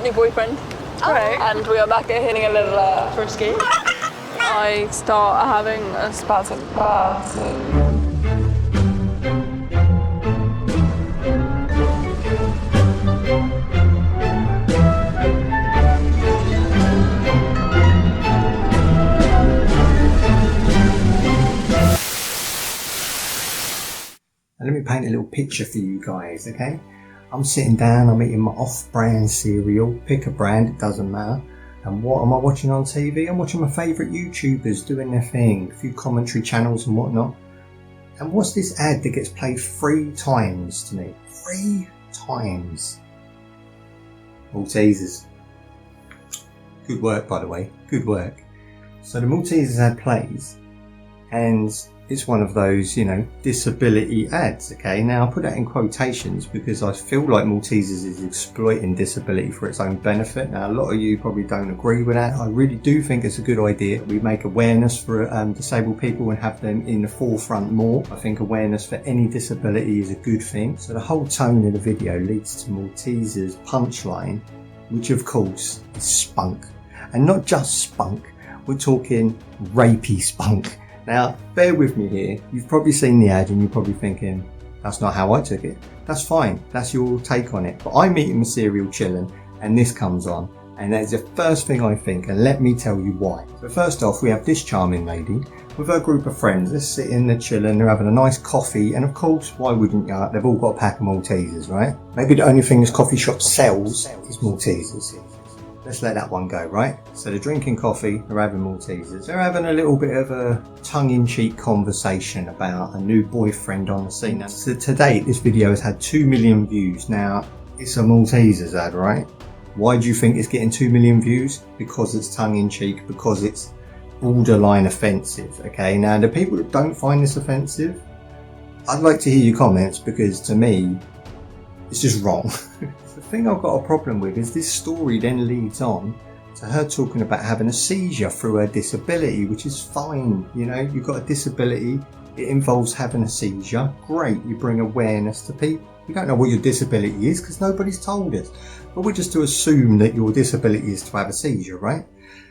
New boyfriend. Right. And we are back at hitting a little First game. I start having a spasm. Let me paint a little picture for you guys, okay? I'm sitting down, I'm eating my off-brand cereal, pick a brand, it doesn't matter. And what am I watching on TV? I'm watching my favourite YouTubers doing their thing, a few commentary channels and whatnot. And what's this ad that gets played 3 times to me? 3 times. Maltesers. Good work, by the way, good work. So the Maltesers ad plays, and it's one of those, you know, disability ads, okay? Now I put that in quotations because I feel like Maltesers is exploiting disability for its own benefit. Now a lot of you probably don't agree with that. I really do think it's a good idea. We make awareness for disabled people and have them in the forefront more. I think awareness for any disability is a good thing. So the whole tone of the video leads to Maltesers' punchline, which of course is spunk. And not just spunk, we're talking rapey spunk. Now, bear with me here. You've probably seen the ad and you're probably thinking, that's not how I took it. That's fine. That's your take on it. But I'm eating my cereal chilling and this comes on. And that's the first thing I think. And let me tell you why. So first off, we have this charming lady with her group of friends. They're sitting there chilling. They're having a nice coffee. And of course, why wouldn't you? They've all got a pack of Maltesers, right? Maybe the only thing this coffee shop sells is Maltesers. Let's let that one go, right? So they're drinking coffee, they're having Maltesers. They're having a little bit of a tongue-in-cheek conversation about a new boyfriend on the scene. Now, so to date, this video has had 2 million views. Now, it's a Maltesers ad, right? Why do you think it's getting 2 million views? Because it's tongue-in-cheek, because it's borderline offensive, okay? Now, the people that don't find this offensive, I'd like to hear your comments, because to me, it's just wrong. The thing I've got a problem with is this story then leads on to her talking about having a seizure through her disability, which is fine. You know, you've got a disability, it involves having a seizure. Great, you bring awareness to people. We don't know what your disability is because nobody's told us. But we're just to assume that your disability is to have a seizure, right?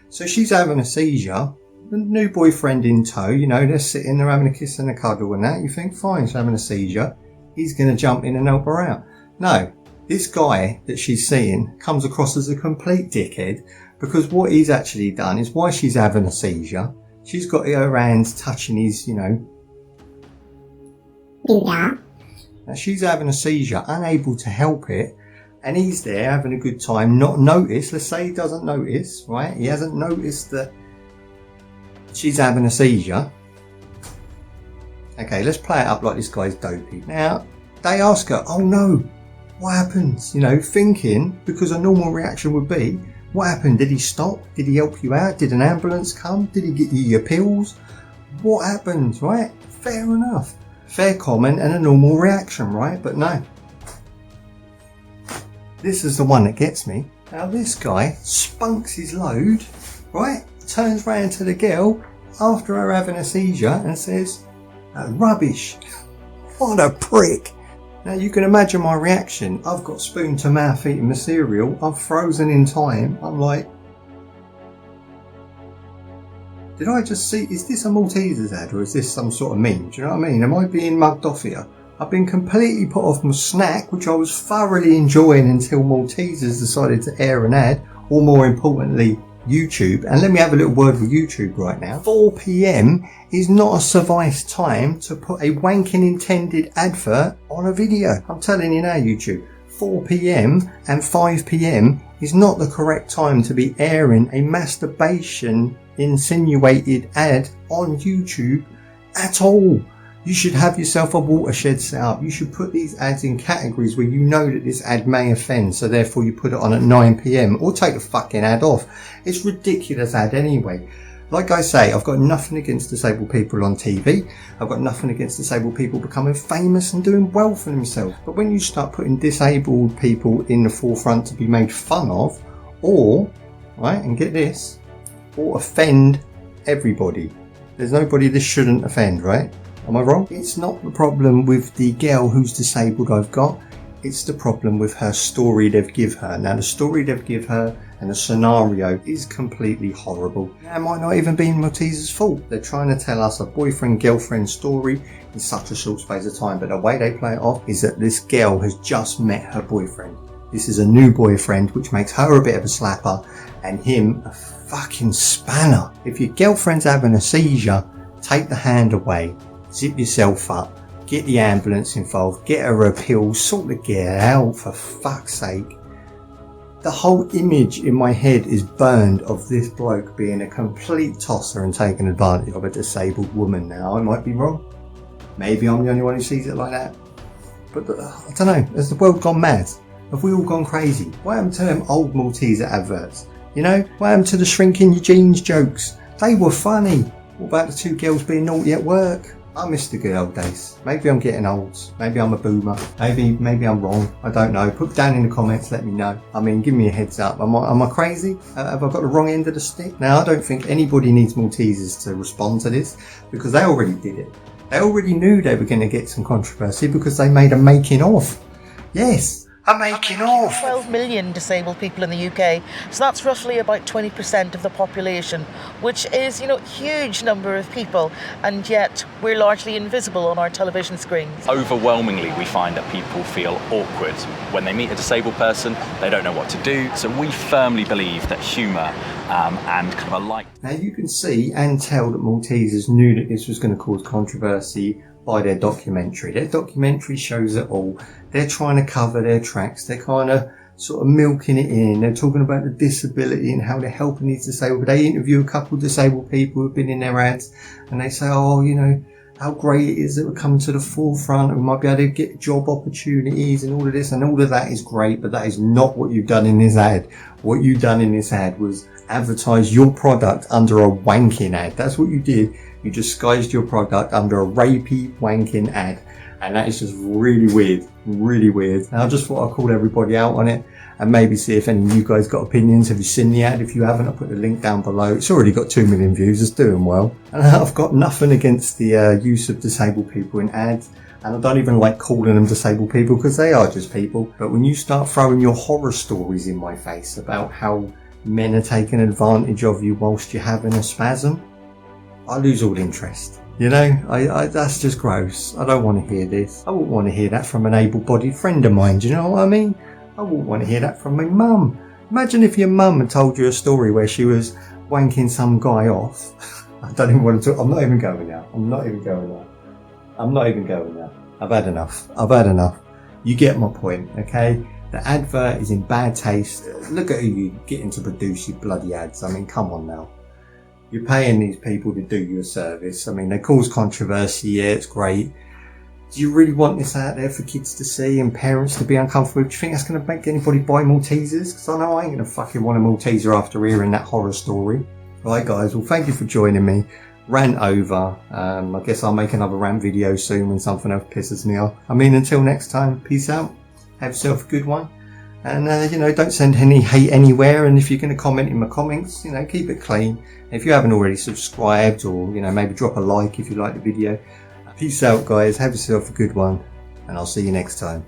So she's having a seizure, the new boyfriend in tow, you know, they're sitting there having a kiss and a cuddle and that. You think, fine, she's having a seizure. He's going to jump in and help her out. No. This guy that she's seeing comes across as a complete dickhead because what he's actually done is while she's having a seizure, she's got her hands touching his, you know. Yeah. Now she's having a seizure, unable to help it, and he's there having a good time, not noticed. Let's say he doesn't notice, right? He hasn't noticed that she's having a seizure. Okay, let's play it up like this guy's dopey. Now, they ask her, oh no, what happens? You know, thinking, because a normal reaction would be, what happened? Did he stop? Did he help you out? Did an ambulance come? Did he get you your pills? What happened, right? Fair enough. Fair comment and a normal reaction, right? But no. This is the one that gets me. Now this guy spunks his load, right? Turns round to the girl after her having a seizure and says, rubbish. What a prick. Now you can imagine my reaction. I've got spoon to mouth eating my cereal. I'm frozen in time. I'm like, did I just see, is this a Maltesers ad or is this some sort of meme? Do you know what I mean? Am I being mugged off here? I've been completely put off my snack, which I was thoroughly enjoying until Maltesers decided to air an ad, or more importantly, YouTube. And let me have a little word with YouTube right now. 4 PM is not a suffice time to put a wanking intended advert on a video. I'm telling you now, YouTube, 4 PM and 5 PM is not the correct time to be airing a masturbation insinuated ad on YouTube at all. You should have yourself a watershed set up. You should put these ads in categories where you know that this ad may offend, so therefore you put it on at 9 PM or take the fucking ad off. It's ridiculous ad anyway. Like I say, I've got nothing against disabled people on TV. I've got nothing against disabled people becoming famous and doing well for themselves. But when you start putting disabled people in the forefront to be made fun of, or, right, and get this, or offend everybody. There's nobody this shouldn't offend, right? Am I wrong? It's not the problem with the girl who's disabled I've got. It's the problem with her story they've give her. Now the story they've give her and the scenario is completely horrible. Now it might not even be Maltese's fault. They're trying to tell us a boyfriend-girlfriend story in such a short space of time, but the way they play it off is that this girl has just met her boyfriend. This is a new boyfriend, which makes her a bit of a slapper and him a fucking spanner. If your girlfriend's having a seizure, take the hand away, zip yourself up, get the ambulance involved, get her a pill, sort the gear out, for fuck's sake. The whole image in my head is burned of this bloke being a complete tosser and taking advantage of a disabled woman. Now, I might be wrong. Maybe I'm the only one who sees it like that. But I don't know, has the world gone mad? Have we all gone crazy? What happened to them old Malteser adverts? You know, what happened to the shrinking your jeans jokes? They were funny. What about the two girls being naughty at work? I miss the good old days. Maybe I'm getting old. Maybe I'm a boomer. Maybe I'm wrong. I don't know. Put down in the comments, let me know. I mean, give me a heads up. Am I crazy? Have I got the wrong end of the stick? Now, I don't think anybody needs Maltesers to respond to this because they already did it. They already knew they were going to get some controversy because they made a making of. Yes. A making of. 12 million disabled people in the UK, so that's roughly about 20% of the population, which is, you know, a huge number of people, and yet we're largely invisible on our television screens. Overwhelmingly, we find that people feel awkward when they meet a disabled person. They don't know what to do, so we firmly believe that humour and kind of a light. Now you can see and tell that Maltesers knew that this was going to cause controversy by their documentary. Their documentary shows it all. They're trying to cover their tracks. They're kind of sort of milking it in. They're talking about the disability and how they're helping these disabled. They interview a couple of disabled people who've been in their ads and they say, oh, you know, how great it is that we're coming to the forefront and we might be able to get job opportunities and all of this, and all of that is great, but that is not what you've done in this ad. What you've done in this ad was advertise your product under a wanking ad. That's what you did. You disguised your product under a rapey wanking ad, and that is just really weird, really weird. And I just thought I'd call everybody out on it and maybe see if any of you guys got opinions. Have you seen the ad? If you haven't, I'll put the link down below. It's already got 2 million views. It's doing well. And I've got nothing against the use of disabled people in ads. And I don't even like calling them disabled people because they are just people. But when you start throwing your horror stories in my face about how men are taking advantage of you whilst you're having a spasm, I lose all interest. You know, I that's just gross. I don't want to hear this. I wouldn't want to hear that from an able-bodied friend of mine. Do you know what I mean? I wouldn't want to hear that from my mum. Imagine if your mum had told you a story where she was wanking some guy off. I don't even want to talk. I'm not even going there. I'm not even going there. I've had enough. You get my point, okay? The advert is in bad taste. Look at who you getting to produce your bloody ads. I mean, come on now. You're paying these people to do you a service. I mean, they cause controversy. Yeah, it's great. Do you really want this out there for kids to see and parents to be uncomfortable? Do you think that's going to make anybody buy Maltesers? Because I know I ain't going to fucking want a Malteser after hearing that horror story. Right, guys. Well, thank you for joining me. Rant over. I guess I'll make another rant video soon when something else pisses me off. I mean, until next time, peace out. Have yourself a good one. And, you know, don't send any hate anywhere. And if you're going to comment in my comments, you know, keep it clean. If you haven't already subscribed, or, you know, maybe drop a like if you like the video. Peace out, guys. Have yourself a good one. And I'll see you next time.